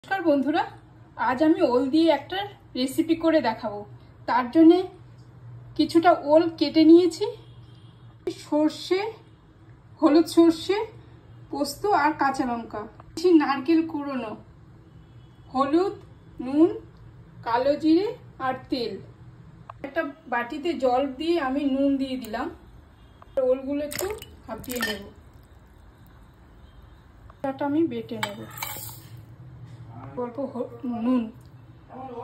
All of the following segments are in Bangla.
নমস্কার বন্ধুরা, আজ আমি ওল দিয়ে একটা রেসিপি করে দেখাবো। তার জন্য কিছুটা ওল কেটে নিয়েছি, সর্ষে, হলুদ সর্ষে, পোস্ত আর কাঁচা লঙ্কা, নারকেল কুড়োনো, হলুদ, নুন, কালো জিরে আর তেল। একটা বাটিতে জল দিয়ে আমি নুন দিয়ে দিলাম। ওলগুলো একটু ভাপিয়ে নেব, আমি বেটে নেব। অল্প নুন,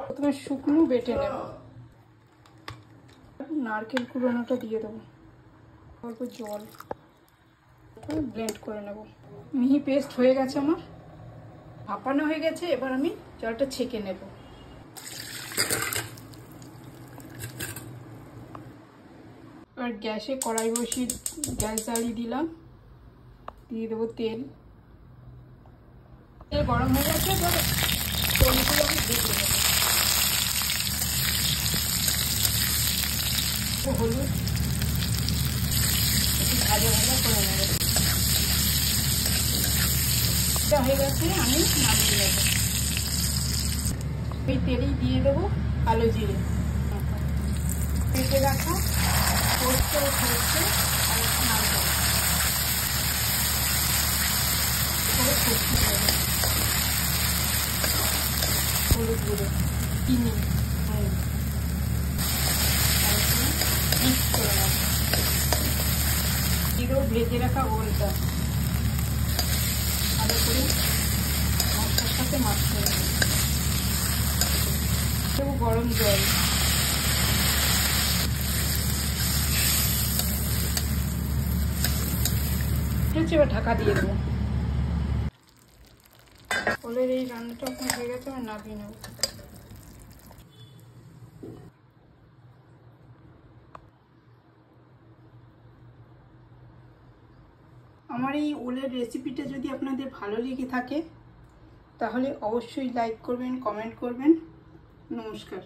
প্রথমে শুকনো বেটে নেব, নারকেল কুড়োনোটা দিয়ে দেবো, অল্প জল, ব্লেন্ড করে নেব। মিহি পেস্ট হয়ে গেছে আমার, ভাপানো হয়ে গেছে। এবার আমি জলটা ছেঁকে নেব। এবার গ্যাসে কড়াই বসিয়ে গ্যাস জ্বালিয়ে দিলাম, দিয়ে দেবো তেল। তেল গরম হয়ে গেছে, এবার ওলগুলো আমি ভেজে নেব। হলুদ ভাজা ভাজা করে নেব। এটা হয়ে গেছে, আমি নামিয়ে নেব। এই তেলেই দিয়ে দেবো কালো জিরে, কেটে রাখা পোস্ত ও সর্ষে আর নারকেল হলুদ গুঁড়ো, চিনি, মিক্স করে নেব। জিরো ভেজে রাখা ওলটা ভালো করে মশলার সাথে মাখিয়ে নেব। গরম জল, এবার ঢাকা দিয়ে দেবো। ওলের এই রান্নাটা আপনার হয়ে গেছে, আমি নামিয়ে নেব। আমার এই ওলের রেসিপিটা যদি আপনাদের ভালো লেগে থাকে তাহলে অবশ্যই লাইক করবেন, কমেন্ট করবেন। নমস্কার।